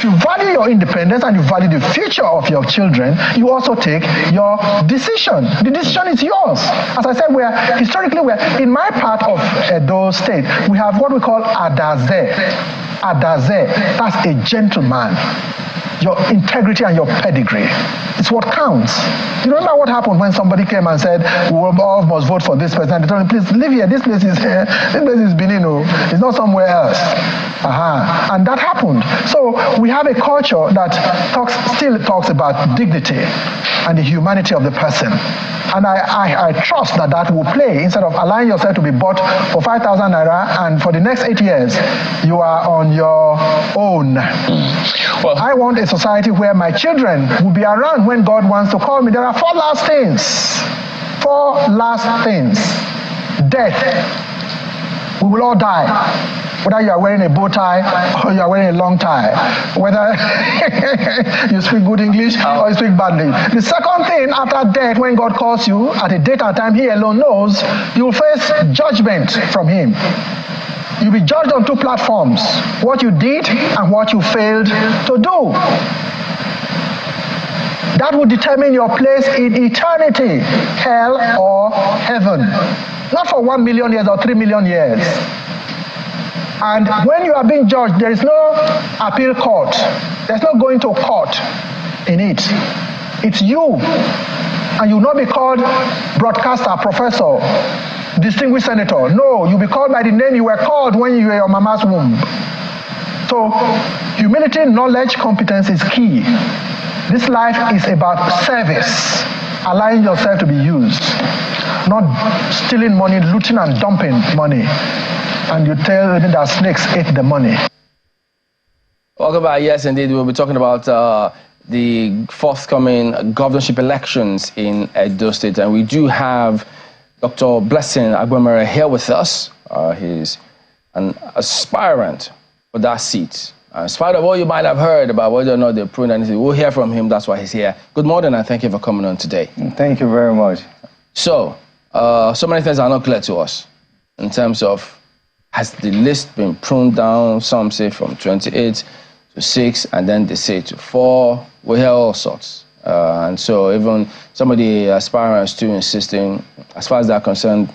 if you value your independence and you value the future of your children, you also take your decision. The decision is yours. As I said, historically, in my part of Edo State, we have what we call Adaze. Adaze, that's a gentleman. Your integrity and your pedigree. It's what counts. You remember what happened when somebody came and said, we all must vote for this person? They told me, please live here. This place is Benin. It's not somewhere else. And that happened. So we have a culture that still talks about dignity and the humanity of the person. And I trust that will play. Instead of allowing yourself to be bought for 5,000 naira and for the next 8 years, you are on your own. Well, I want a society where my children will be around when God wants to call me. There are 4 last things. 4 last things. Death. We will all die. Whether you are wearing a bow tie or you are wearing a long tie, whether you speak good English or you speak badly. The second thing after death, when God calls you at a date and time He alone knows, you will face judgment from Him. You'll be judged on 2 platforms, what you did and what you failed to do. That will determine your place in eternity, hell or heaven. Not for 1 million years or 3 million years. And when you are being judged, there is no appeal court. There's no going to court in it. It's you. And you will not be called broadcaster, professor, distinguished senator. No, you'll be called by the name you were called when you were in your mama's womb. So humility, knowledge, competence is key. This life is about service, allowing yourself to be used, not stealing money, looting and dumping money. And you tell them that snakes ate the money. Welcome back. Yes, indeed. We'll be talking about the forthcoming governorship elections in Edo State. And we do have Dr. Blessing Agbemere here with us. He's an aspirant for that seat. In spite of what you might have heard about whether or not they're pruned anything, we'll hear from him. That's why he's here. Good morning, and thank you for coming on today. Thank you very much. So, so many things are not clear to us in terms of, has the list been pruned down? Some say from 28 to 6, and then they say to 4. We hear all sorts. And so even some of the aspirants too insisting, as far as they're concerned,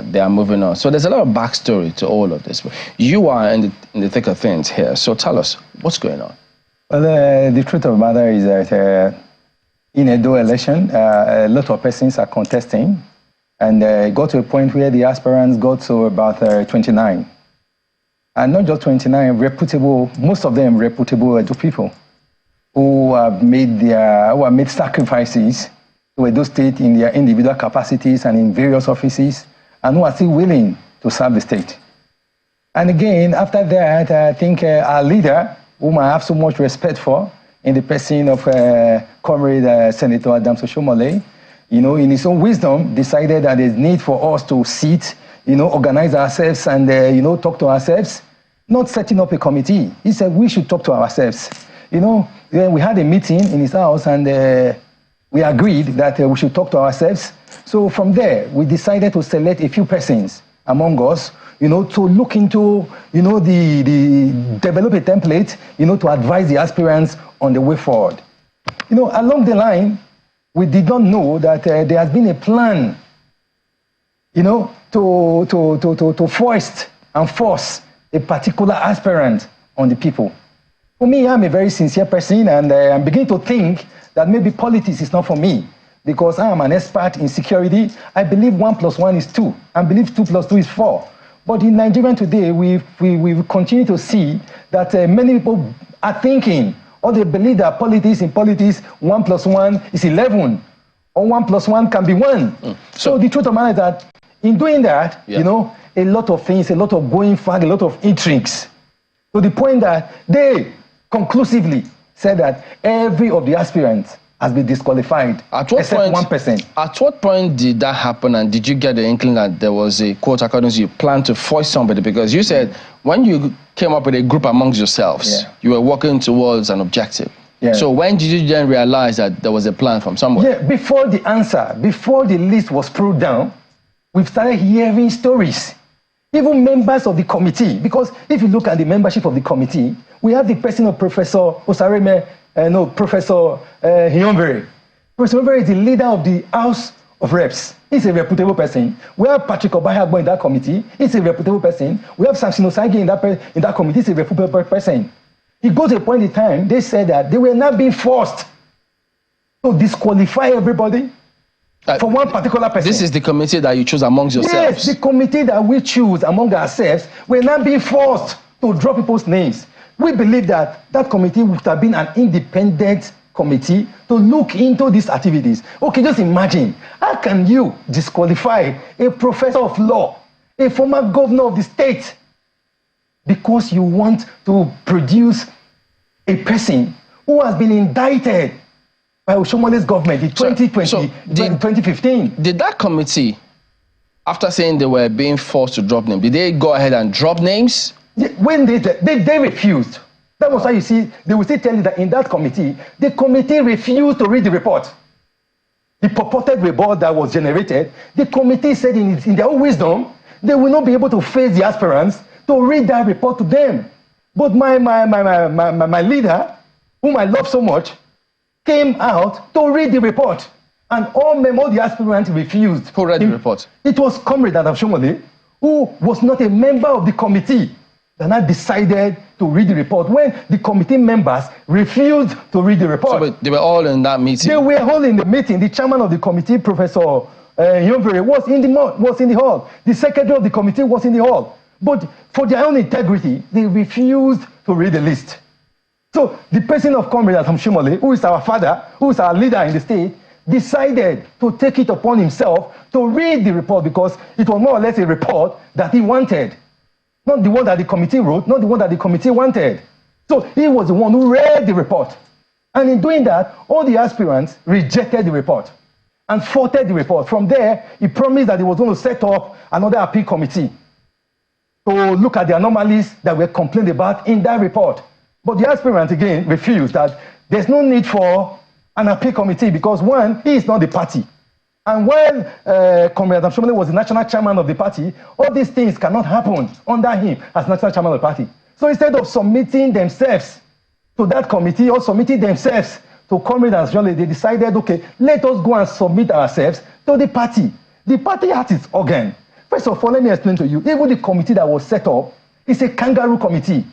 they are moving on. So there's a lot of backstory to all of this. But you are in the thick of things here. So tell us, what's going on? Well, the truth of the matter is that in a Edo election, a lot of persons are contesting. And it got to a point where the aspirants got to about 29. And not just 29, reputable, most of them reputable Edo people who have made sacrifices to Edo State in their individual capacities and in various offices, and who are still willing to serve the state. And again, after that, I think our leader, whom I have so much respect for, in the person of Comrade Senator Adams Oshomole, in his own wisdom, decided that there's need for us to sit, organize ourselves and, talk to ourselves, not setting up a committee. He said we should talk to ourselves. We had a meeting in his house and we agreed that we should talk to ourselves. So from there, we decided to select a few persons among us, to look into, develop a template, to advise the aspirants on the way forward. Along the line, we did not know that there has been a plan, to foist and force a particular aspirant on the people. For me, I'm a very sincere person, and I'm beginning to think that maybe politics is not for me, because I am an expert in security. I believe 1 + 1 is 2. I believe 2 + 2 is 4. But in Nigeria today, we continue to see that many people are thinking, or they believe that in politics, 1 + 1 is 11, or 1 + 1 can be 1. So the truth of the matter is that in doing that, a lot of things, a lot of going fag, a lot of intrigues, to the point that they conclusively said that every of the aspirants has been disqualified, except 1%. At what point did that happen, and did you get the inkling that there was a, quote, according to you, plan to foist somebody? Because you said when you came up with a group amongst yourselves, you were working towards an objective. So when did you then realize that there was a plan from somewhere? Before the list was pulled down, we've started hearing stories. even members of the committee, because if you look at the membership of the committee, we have the person of Professor Osareme, Professor Hyonvere. Professor Hyonvere is the leader of the House of Reps. He's a reputable person. We have Patrick Obayagbo in that committee. He's a reputable person. We have Samson Osagie in that committee. He's a reputable person. It goes to a point in time, they said that they were not being forced to disqualify everybody for one particular person. This is the committee that you choose amongst yourselves? Yes, the committee that we choose among ourselves, we're not being forced to draw people's names. We believe that that committee would have been an independent committee to look into these activities. Okay, just imagine, how can you disqualify a professor of law, a former governor of the state, because you want to produce a person who has been indicted by Oshomole's government in 2015. Did that committee, after saying they were being forced to drop names, did they go ahead and drop names? When they refused. That was why you see, they will still tell you that in that committee, the committee refused to read the report. The purported report that was generated, the committee said in their own wisdom, they will not be able to face the aspirants to read that report to them. But my leader, whom I love so much, came out to read the report. And all the aspirants refused. Who read the report? It was Comrade Adam Shomole, who was not a member of the committee, that now decided to read the report when the committee members refused to read the report. So they were all in that meeting? They were all in the meeting. The chairman of the committee, Professor Hyonvere, was in the hall. The secretary of the committee was in the hall. But for their own integrity, they refused to read the list. So the person of Comrade Adam Shomole, who is our father, who is our leader in the state, decided to take it upon himself to read the report because it was more or less a report that he wanted. Not the one that the committee wrote, not the one that the committee wanted. So he was the one who read the report. And in doing that, all the aspirants rejected the report and faulted the report. From there, he promised that he was going to set up another appeal committee to look at the anomalies that were complained about in that report. But the aspirant again refused that there's no need for an appeal committee because one, he is not the party. And when Comrade Adam Shomole was the national chairman of the party, all these things cannot happen under him as national chairman of the party. So instead of submitting themselves to that committee or submitting themselves to Comrade Adam Shomole, they decided, okay, let us go and submit ourselves to the party. The party has its organ. First of all, let me explain to you, even the committee that was set up is a kangaroo committee.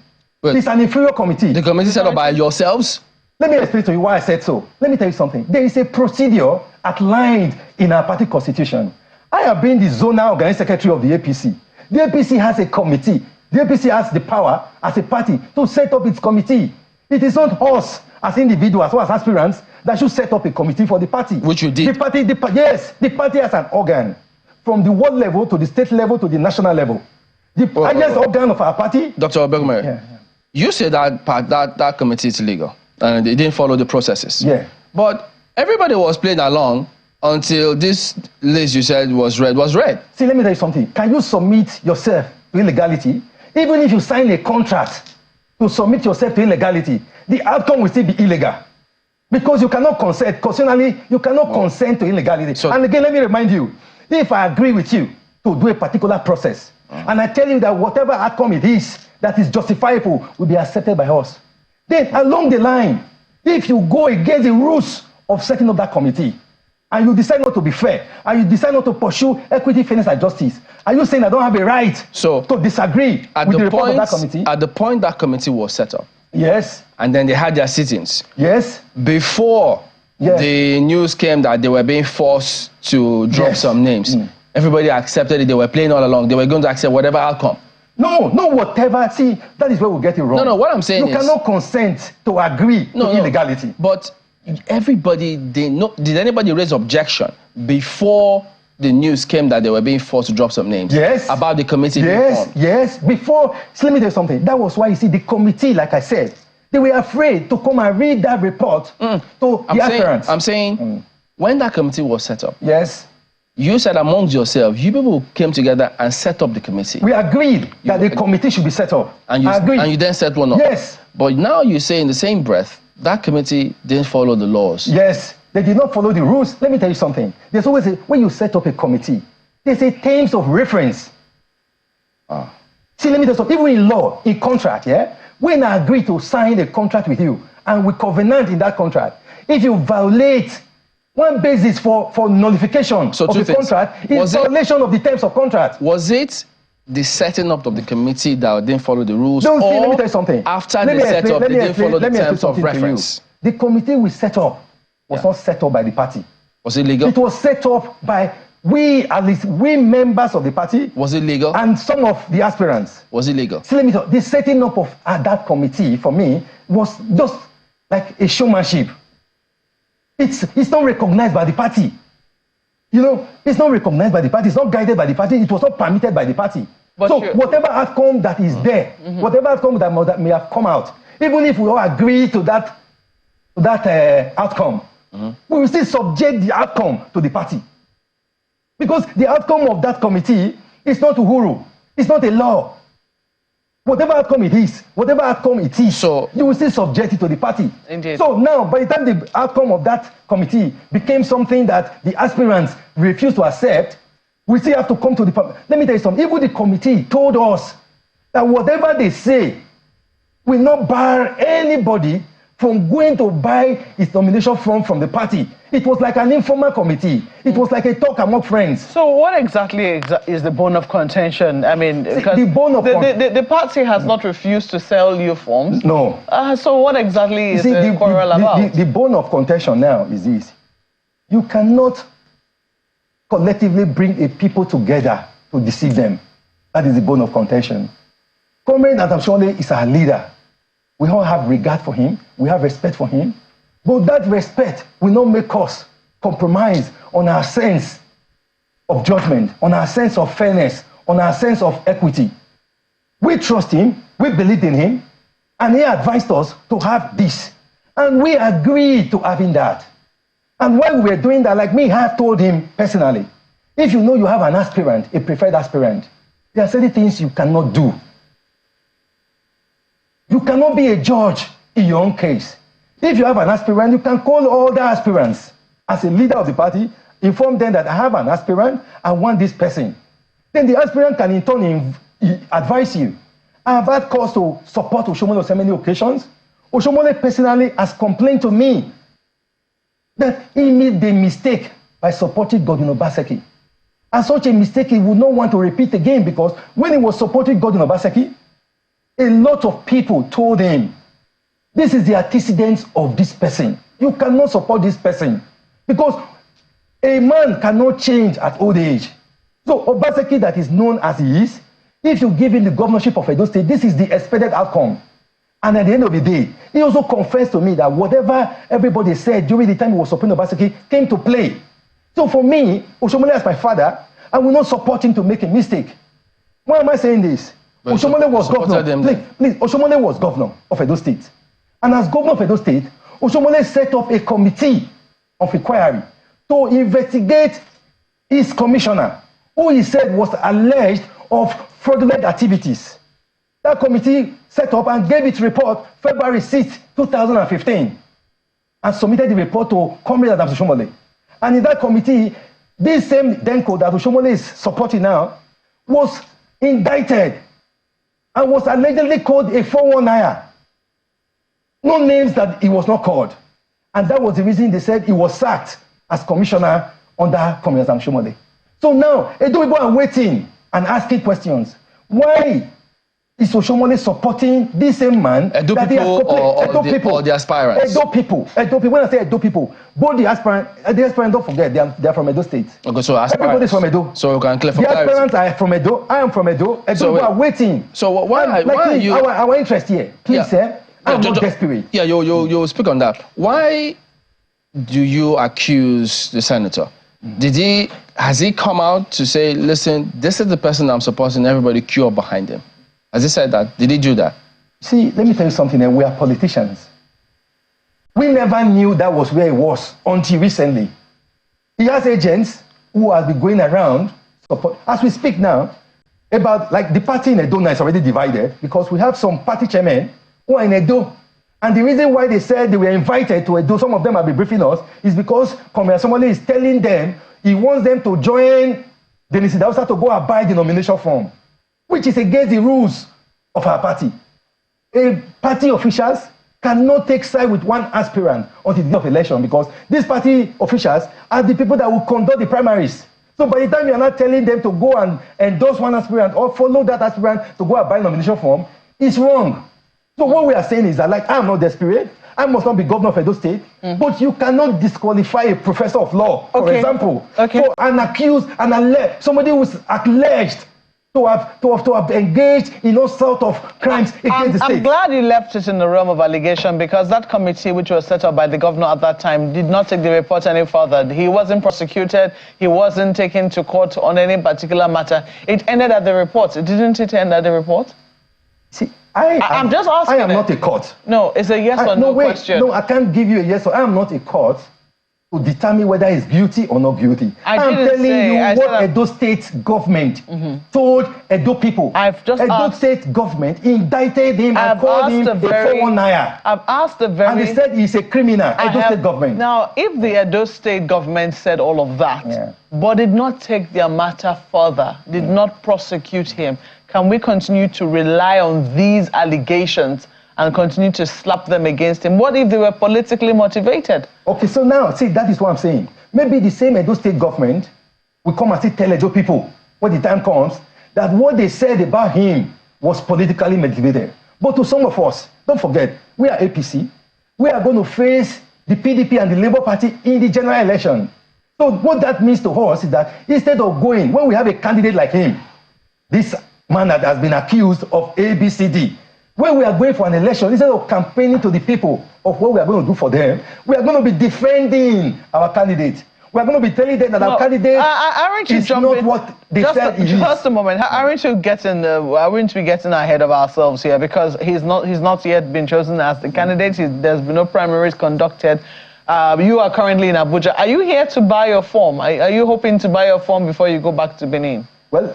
Wait, it's an inferior committee. The committee set up by yourselves? Let me explain to you why I said so. Let me tell you something. There is a procedure outlined in our party constitution. I have been the zonal organizing secretary of the APC. The APC has a committee. The APC has the power as a party to set up its committee. It is not us as individuals or as aspirants that should set up a committee for the party. Which you did. Yes, the party has an organ from the world level to the state level to the national level. The highest organ of our party. Dr. Obegumere, you say that committee is illegal and they didn't follow the processes. Yeah. But everybody was playing along until this list you said was read. See, let me tell you something. Can you submit yourself to illegality? Even if you sign a contract to submit yourself to illegality, the outcome will still be illegal. Because you cannot consent. Constitutionally, you cannot consent to illegality. So, and again, let me remind you, if I agree with you to do a particular process, and I tell you that whatever outcome it is that is justifiable will be accepted by us, then along the line, if you go against the rules of setting up that committee, and you decide not to be fair, and you decide not to pursue equity, fairness, and justice, are you saying I don't have a right to disagree with the report of that committee? At the point that committee was set up, yes, and then they had their sittings, yes, before the news came that they were being forced to drop some names, everybody accepted it. They were playing all along. They were going to accept whatever outcome. No, whatever. See, that is where we get it wrong. No, what I'm saying is... You cannot consent to agree to illegality. But everybody, did anybody raise objection before the news came that they were being forced to drop some names? Yes. About the committee? Yes. Before, so let me tell you something. That was why you see the committee, like I said, they were afraid to come and read that report to the aspirants. I'm saying, when that committee was set up, yes, you said amongst yourselves, you people came together and set up the committee. We agreed that the committee should be set up. And you then set one up. Yes. But now you say in the same breath, that committee didn't follow the laws. Yes, they did not follow the rules. Let me tell you something. There's always when you set up a committee, there's a terms of reference. See, let me tell you something. Even in law, in contract, yeah, when I agree to sign a contract with you and we covenant in that contract, if you violate one basis for nullification of the contract is violation of the terms of contract. Was it the setting up of the committee that didn't follow the rules? No, see, let me tell you something. After they set up, they didn't follow the terms of reference? The committee we set up was not set up by the party. Was it legal? It was set up by at least we members of the party. Was it legal? And some of the aspirants. Was it legal? See, let me tell you, the setting up of that committee, for me, was just like a showmanship. It's not recognized by the party. You know, it's not recognized by the party. It's not guided by the party. It was not permitted by the party. But so whatever outcome that is there, whatever outcome that may have come out, even if we all agree to that outcome, we will still subject the outcome to the party. Because the outcome of that committee is not uhuru. It's not a law. Whatever outcome it is, so you will still subject it to the party. Indeed. So now, by the time the outcome of that committee became something that the aspirants refused to accept, we still have to come to the party. Let me tell you something. Even the committee told us that whatever they say will not bar anybody from going to buy his nomination form from the party. It was like an informal committee. It was like a talk among friends. So what exactly is the bone of contention? I mean, the bone of the party has not refused to sell you forms. No. So what exactly is the quarrel about? The bone of contention now is this. You cannot collectively bring a people together to deceive them. That is the bone of contention. Comrade Adam Shole is our leader. We all have regard for him. We have respect for him. But that respect will not make us compromise on our sense of judgment, on our sense of fairness, on our sense of equity. We trust him. We believed in him. And he advised us to have this. And we agreed to having that. And while we were doing that, like me, I have told him personally, if you know you have an aspirant, a preferred aspirant, there are certain things you cannot do. You cannot be a judge in your own case. If you have an aspirant, you can call all the aspirants. As a leader of the party, inform them that I have an aspirant, I want this person. Then the aspirant can in turn advise you. I have had cause to support Oshomole on so many occasions. Oshomole personally has complained to me that he made the mistake by supporting Godwin Obaseki. And such a mistake he would not want to repeat again, because when he was supporting Godwin Obaseki, a lot of people told him, this is the antecedents of this person. You cannot support this person because a man cannot change at old age. So Obaseki, that is known as he is, if you give him the governorship of Edo State, this is the expected outcome. And at the end of the day, he also confessed to me that whatever everybody said during the time he was supporting Obaseki came to play. So for me, Oshomole as my father, I will not support him to make a mistake. Why am I saying this? But Oshomole was governor. Please, Oshomole was governor of Edo State. And as governor of Edo State, Oshomole set up a committee of inquiry to investigate his commissioner, who he said was alleged of fraudulent activities. That committee set up and gave its report February 6, 2015, and submitted the report to Comrade Adam Oshomole. And in that committee, this same Denko that Oshomole is supporting now was indicted and was allegedly called a 419er. No names that he was not called. And that was the reason they said he was sacked as commissioner under Comrade Adam Oshomole. So now, Edo people are waiting and asking questions. Why is Oshomole supporting this same man? Edo people or the aspirants? Edo people. When I say Edo people, both the aspirants, don't forget, they are from Edo State. Okay, so aspirants. Everybody's from Edo. So you can clear for the clarity. Aspirants are from Edo. I am from Edo. Edo people are waiting. So why are you... Our interest here, please, I'm not desperate. Yeah, you speak on that. Why do you accuse the senator? Has he come out to say, listen, this is the person I'm supporting, everybody queue up behind him? Has he said that? Did he do that? See, let me tell you something, we are politicians. We never knew that was where he was until recently. He has agents who have been going around, as we speak now, about, like, the party in Edo now is already divided because we have some party chairmen who are in Edo. And the reason why they said they were invited to Edo, some of them have been briefing us, is because Comrade Oshomole is telling them he wants them to join Dennis Idausa to go and buy the nomination form. which is against the rules of our party. Party officials cannot take side with one aspirant until the day of election, because these party officials are the people that will conduct the primaries. So by the time you are not telling them to go and endorse one aspirant or follow that aspirant to go and buy nomination form, it's wrong. So what we are saying is that, like, I'm not desperate, I must not be governor of Edo State, but you cannot disqualify a professor of law, for example, for an accused, somebody who is alleged to have engaged in all sorts of crimes against the state. I'm glad you left it in the realm of allegation, because that committee, which was set up by the governor at that time, did not take the report any further. He wasn't prosecuted. He wasn't taken to court on any particular matter. It ended at the report. Didn't it end at the report? See, I'm just asking. I am not a court. No, it's a yes or no question. No, I can't give you a yes or. I am not a court to determine whether he's guilty or not guilty. I'm telling you what Edo State government told Edo people. Edo State government indicted him and called him a 419. I've asked the very... And they said he's a criminal, Edo State government. Now, if the Edo State government said all of that, but did not take their matter further, did not prosecute him, can we continue to rely on these allegations and continue to slap them against him? What if they were politically motivated? Okay, so now, see, that is what I'm saying. Maybe the same Edo State government will come and still tell Edo people, when the time comes, that what they said about him was politically motivated. But to some of us, don't forget, we are APC. We are going to face the PDP and the Labour Party in the general election. So what that means to us is that instead of going, when we have a candidate like him, this man that has been accused of ABCD, when we are going for an election, instead of campaigning to the people of what we are going to do for them, we are going to be defending our candidate. We are going to be telling them that our candidate is not what they said he is. Just a moment. Aren't we getting ahead of ourselves here? Because he's not yet been chosen as the candidate. There's been no primaries conducted. You are currently in Abuja. Are you here to buy your form? Are you hoping to buy your form before you go back to Benin? Well,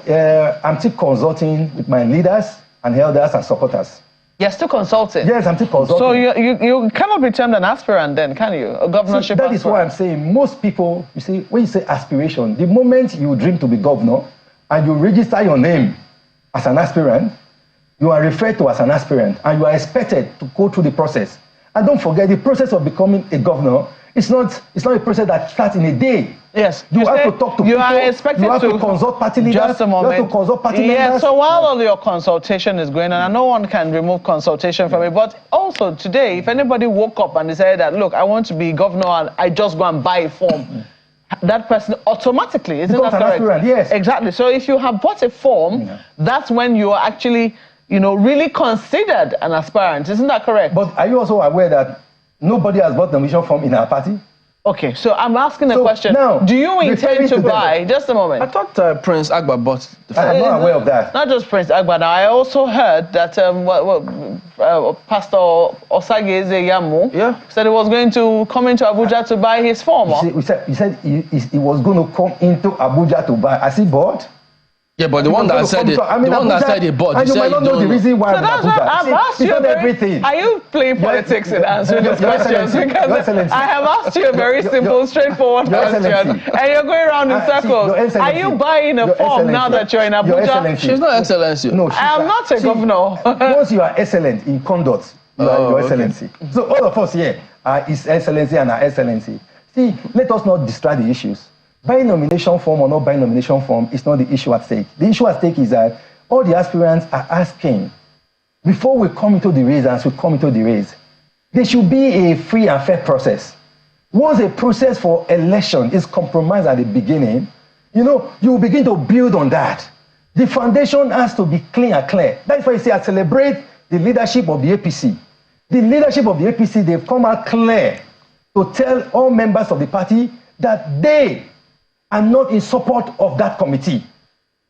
I'm still consulting with my leaders and elders and supporters. You're still consulting? Yes, I'm still consulting. So you cannot be termed an aspirant then, can you? A governorship aspirant. That is what I'm saying. Most people, you see, when you say aspiration, the moment you dream to be governor and you register your name as an aspirant, you are referred to as an aspirant and you are expected to go through the process. And don't forget, the process of becoming a governor is not a process that starts in a day. Yes. You have to talk to people. You have to consult party leaders. Just a moment. You have to consult party members. So while all your consultation is going on, and no one can remove consultation from it, but also today, if anybody woke up and decided that, look, I want to be governor and I just go and buy a form, that person automatically, isn't that correct? Aspirant, yes. Exactly. So if you have bought a form, that's when you are actually, really considered an aspirant. Isn't that correct? But are you also aware that nobody has bought the nomination form in our party? Okay, so I'm asking a question. Now, do you intend to buy? Just a moment. I thought Prince Agba bought the form. I'm not aware of that. Not just Prince Agba. Now, I also heard that Pastor Osageze Yamu said he was going to come into Abuja to buy his form. He said he was going to come into Abuja to buy. Has he bought? Yeah, but the one that said he bought, and you might not know the reason why. So that's what I've asked you. Everything. Are you playing politics in answering these questions? Because I have asked you a very simple, straightforward question, and you're going around in circles. Are you buying a form now that you're in Abuja? She's not Excellency. No, I am not a governor. Once you are excellent in conduct, you are your Excellency. So all of us here are His Excellency and our Excellency. See, let us not distract the issues. Buying nomination form or not buying nomination form is not the issue at stake. The issue at stake is that all the aspirants are asking, before we come into the race, as we come into the race, there should be a free and fair process. Once a process for election is compromised at the beginning, you begin to build on that. The foundation has to be clean and clear. That's why you say I celebrate the leadership of the APC. The leadership of the APC, they've come out clear to tell all members of the party that they are not in support of that committee.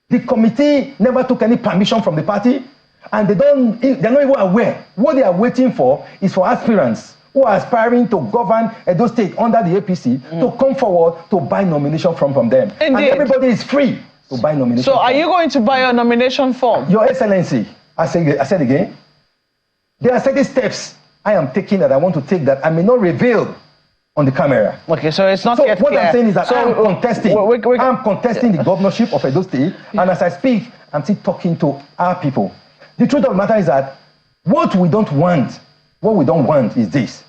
The committee never took any permission from the party, and they're not even aware. What they are waiting for is for aspirants who are aspiring to govern Edo State under the APC to come forward to buy nomination from them. Indeed. And everybody is free to buy nomination. So are you going to buy a nomination form? Your Excellency, I said again, there are certain steps I am taking that I want to take that I may not reveal on the camera. Okay, so it's not yet what clear. I'm saying is that I'm contesting. I'm contesting the governorship of Edo State, and as I speak, I'm still talking to our people. The truth of the matter is that what we don't want is this.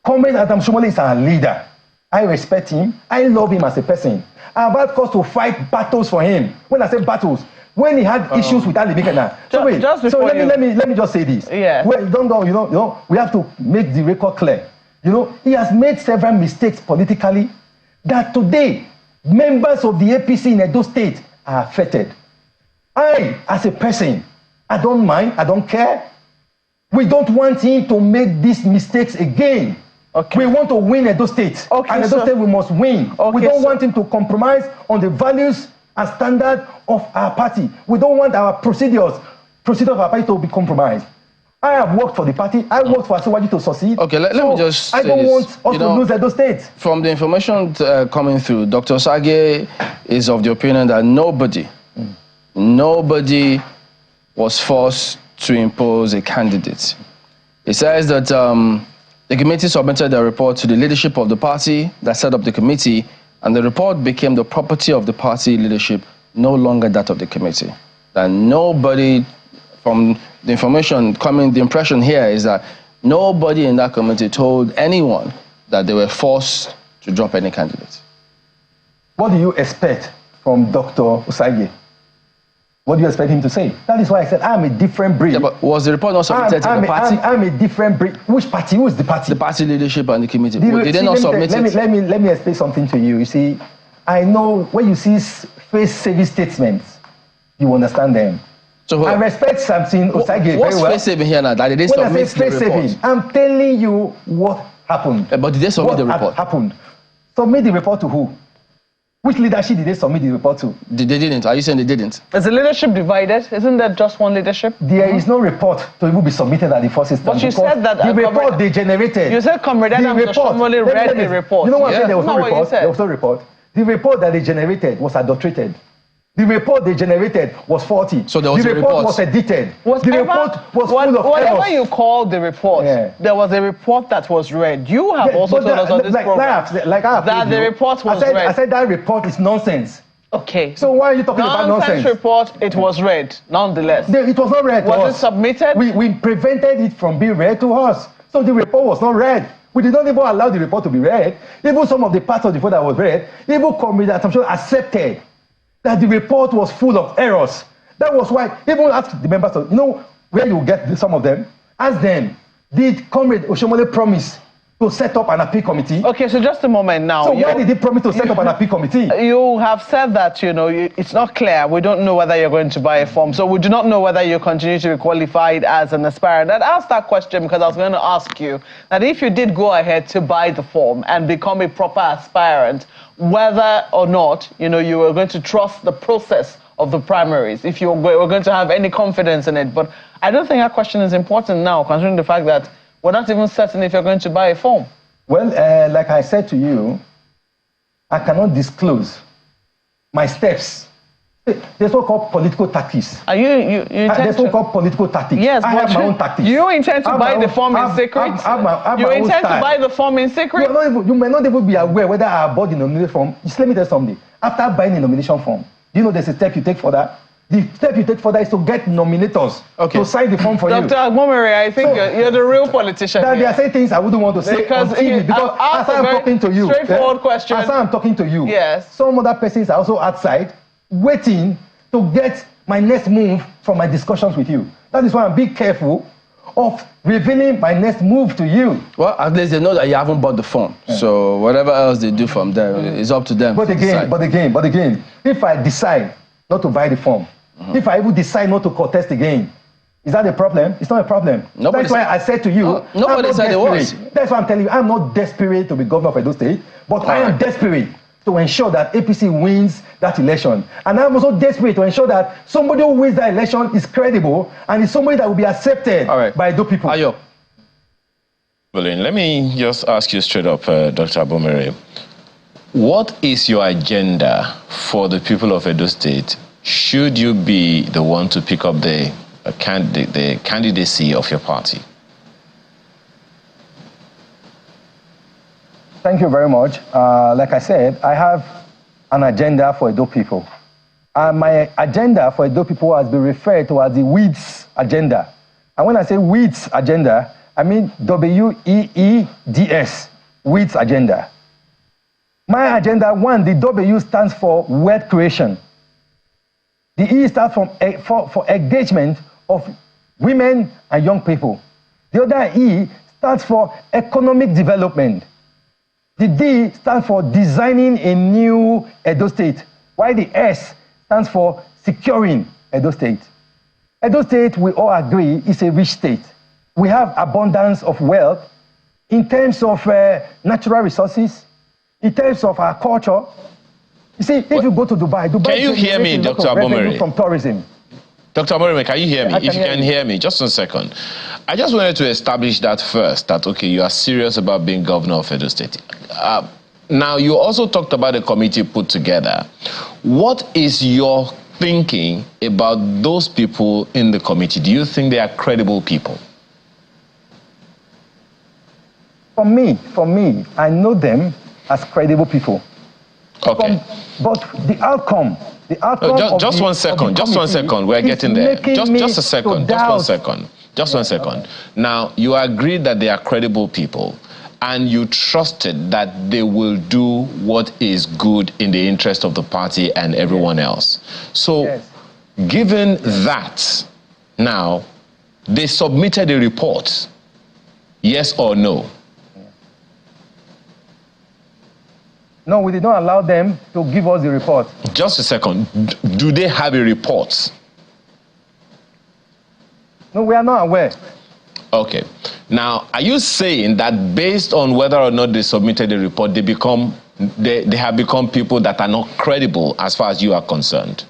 Comrade Adam Shomole is our leader. I respect him. I love him as a person. I've had cause to fight battles for him. When I say battles, when he had issues with Ali Bikana. So wait, let me just say this. Yeah. Well, you know, we have to make the record clear. You know, he has made several mistakes politically that today members of the APC in Edo State are affected. I, as a person, I don't mind, I don't care. We don't want him to make these mistakes again. Okay. We want to win Edo State. Okay, and Edo State we must win. Okay, we don't want him to compromise on the values and standards of our party. We don't want our procedures of our party to be compromised. I have worked for the party. I worked for Asiwaju to succeed. Okay, let me just say I don't want us to lose Edo State. From the information coming through, Dr. Sage is of the opinion that nobody was forced to impose a candidate. It says that the committee submitted a report to the leadership of the party that set up the committee, and the report became the property of the party leadership, no longer that of the committee. That nobody, from the information coming, the impression here is that nobody in that committee told anyone that they were forced to drop any candidate. What do you expect from Dr. Osage? What do you expect him to say? That is why I said I'm a different breed. Yeah, but was the report not submitted to the party? I'm a different breed. Which party? Who is the party? The party leadership and the committee. Did they not submit it? Let me explain something to you. You see, I know when you see face saving statements, you understand them. So I respect Samson Osage very well. What's face saving here now? That they didn't submit the report. I'm telling you what happened. But did they submit the report? What happened? Submit the report to who? Which leadership did they submit the report to? They didn't. Are you saying they didn't? Is the leadership divided? Isn't that just one leadership? There is no report to even be submitted at the first instance. But you said that the report they generated. You said Comrade Adam Shomole read the report. You know what I'm saying? There was no report. There was no report. The report that they generated was adulterated. The report they generated was faulty. So there was the report was edited. The report was full of errors. Whatever you call the report, there was a report that was read. You have also told us on this program that the report was read. I said that report is nonsense. Okay. So why are you talking about nonsense? Report, it was read, nonetheless. It was not read to us. Was it submitted? We prevented it from being read to us. So the report was not read. We did not even allow the report to be read. Even some of the parts of the report that was read, even Comrade Assumption accepted that the report was full of errors. That was why, even ask the members, you know where you get some of them? Ask them, did Comrade Oshomole promise to set up an appeal committee? Okay, so just a moment now. So why did he promise to set up an appeal committee? You have said that, it's not clear. We don't know whether you're going to buy a form. So we do not know whether you continue to be qualified as an aspirant. I'd ask that question because I was going to ask you that if you did go ahead to buy the form and become a proper aspirant, whether or not, you were going to trust the process of the primaries, if you were going to have any confidence in it. But I don't think that question is important now, considering the fact that we're not even certain if you're going to buy a form. Well, like I said to you, I cannot disclose my steps. There's what called political tactics. Are you there's what called political tactics. Yes, I have my own tactics. You intend to buy the form in secret? You intend to buy the form in secret? You may not even be aware whether I bought the nomination form. Just let me tell you something. After buying the nomination form, do you know there's a step you take for that? The step you take further is to get nominators to sign the form for you. Dr. Agmomere, I think you're the real politician. There are certain things I wouldn't want to say on TV because as I'm talking to you, straightforward question. As I'm talking to you, yes, some other persons are also outside waiting to get my next move from my discussions with you. That is why I'm being careful of revealing my next move to you. Well, at least they know that you haven't bought the form. Yeah. So whatever else they do from there, it's up to them. But again, if I decide not to buy the form, if I even decide not to contest again, is that a problem? It's not a problem. That's why I said to you, nobody said it was. That's why I'm telling you, I'm not desperate to be governor of Edo State, but I am desperate to ensure that APC wins that election. And I'm also desperate to ensure that somebody who wins that election is credible and is somebody that will be accepted by Edo people. Ayo. Well, let me just ask you straight up, Dr. Abomere. What is your agenda for the people of Edo State should you be the one to pick up the candidacy of your party? Thank you very much. Like I said, I have an agenda for Edo people. My agenda for Edo people has been referred to as the WEEDS agenda. And when I say WEEDS agenda, I mean WEEDS, WEEDS agenda. My agenda, one, the W stands for wealth creation. The E stands for engagement of women and young people. The other E stands for economic development. The D stands for designing a new Edo State, while the S stands for securing Edo State. Edo State, we all agree, is a rich state. We have abundance of wealth in terms of natural resources, in terms of our culture. You see, if you go to Dubai, can you hear me, Dr. Abomere? From tourism. Dr. Abomere, can you hear me? If you can hear me, just 1 second. I just wanted to establish that first, that, okay, you are serious about being governor of Edo State. Now, you also talked about a committee put together. What is your thinking about those people in the committee? Do you think they are credible people? For me, I know them as credible people. Okay. But the outcome just 1 second, just 1 second, we're getting there. Just a second, just 1 second. Now, you agreed that they are credible people, and you trusted that they will do what is good in the interest of the party and everyone else. So, given that, now, they submitted a report, yes or no? No, we did not allow them to give us the report. Just a second. Do they have a report? No, we are not aware. Okay. Now, are you saying that based on whether or not they submitted a report, they have become people that are not credible as far as you are concerned?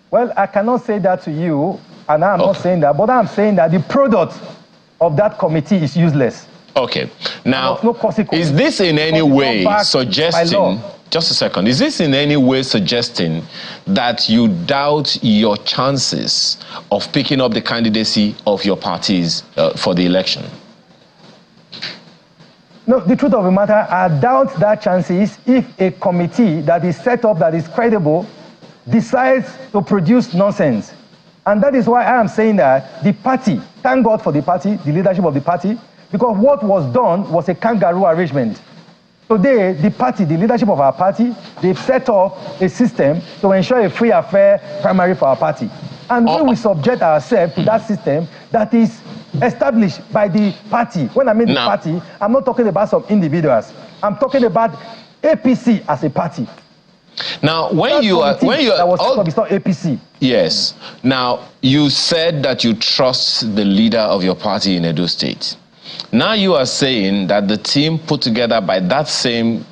Well, I cannot say that to you, and I'm not saying that, but I'm saying that the product of that committee is useless. Okay. Now, no is this in any way suggesting, just a second, is this in any way suggesting that you doubt your chances of picking up the candidacy of your parties for the election? No, the truth of the matter, I doubt that chances if a committee that is set up, that is credible, decides to produce nonsense. And that is why I am saying that the party, thank God for the party, the leadership of the party, because what was done was a kangaroo arrangement. Today, the party, the leadership of our party, they've set up a system to ensure a free and fair primary for our party. And we will subject ourselves to that system that is established by the party. When I mean the party, I'm not talking about some individuals. I'm talking about APC as a party. Now, when you are it's not APC. Yes. Now, you said that you trust the leader of your party in Edo State. Now you are saying that the team put together by that same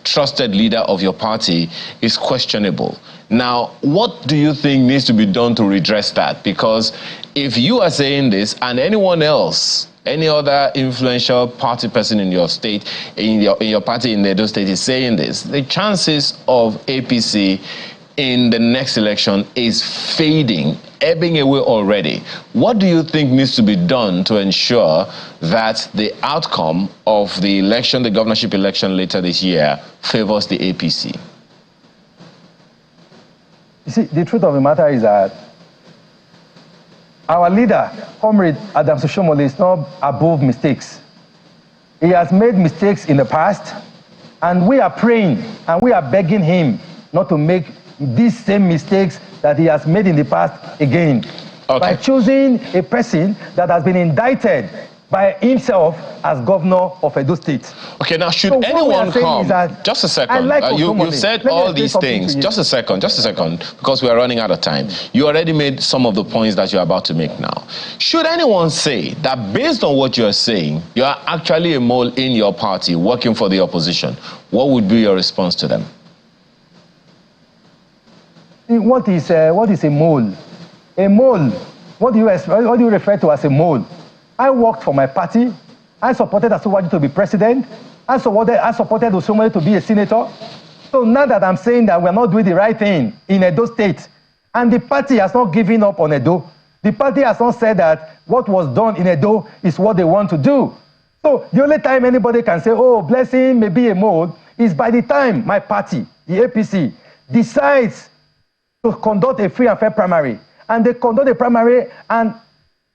trusted leader of your party is questionable. Now, what do you think needs to be done to redress that? Because if you are saying this and anyone else, any other influential party person in your state, in your party in Edo State is saying this, the chances of APC in the next election is fading, ebbing away already. What do you think needs to be done to ensure that the outcome of the election, the governorship election later this year, favors the APC? You see, the truth of the matter is that our leader, Comrade Adams Oshomole, is not above mistakes. He has made mistakes in the past, and we are praying and we are begging him not to make these same mistakes that he has made in the past again. Okay. By choosing a person that has been indicted by himself as governor of Edo State. Okay, now should anyone come, just a second, you said all these things, just a second, because we are running out of time. You already made some of the points that you're about to make now. Should anyone say that based on what you're saying, you are actually a mole in your party working for the opposition, what would be your response to them? What is a mole? A mole, what do you refer to as a mole? I worked for my party. I supported Asuwaju to be president. I supported Osomole to be a senator. So now that I'm saying that we're not doing the right thing in Edo State, and the party has not given up on Edo, the party has not said that what was done in Edo is what they want to do. So the only time anybody can say, oh, Blessing may be a mole, is by the time my party, the APC, decides to conduct a free and fair primary, and they conduct a primary and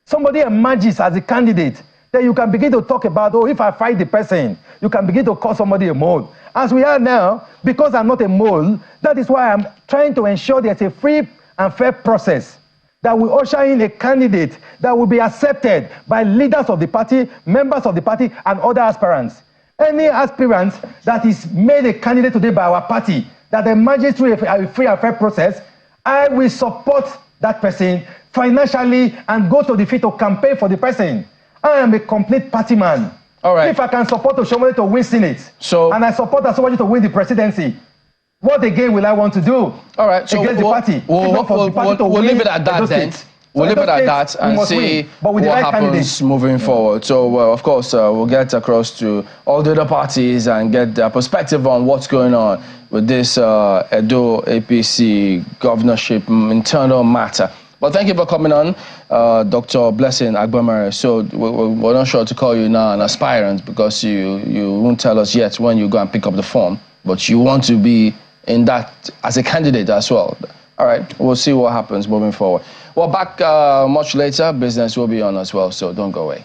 somebody emerges as a candidate, then you can begin to talk about, oh, if I fight the person, you can begin to call somebody a mole. As we are now, because I'm not a mole, that is why I'm trying to ensure there's a free and fair process that will usher in a candidate that will be accepted by leaders of the party, members of the party, and other aspirants. Any aspirant that is made a candidate today by our party, that emerges through a free and fair process, I will support that person financially and go to the field to campaign for the person. I am a complete party man. All right. If I can support Oshomole to win Senate, and I support somebody to win the presidency, what again will I want to do? All right. So against the party? We'll leave it at that then. We'll leave it at that and see what happens moving forward. So, of course, we'll get across to all the other parties and get their perspective on what's going on with this Edo APC governorship internal matter. But thank you for coming on, Dr. Blessing Agbamere. So we're not sure to call you now an aspirant because you won't tell us yet when you go and pick up the form, but you want to be in that as a candidate as well. All right, we'll see what happens moving forward. Well, back much later, business will be on as well, so don't go away.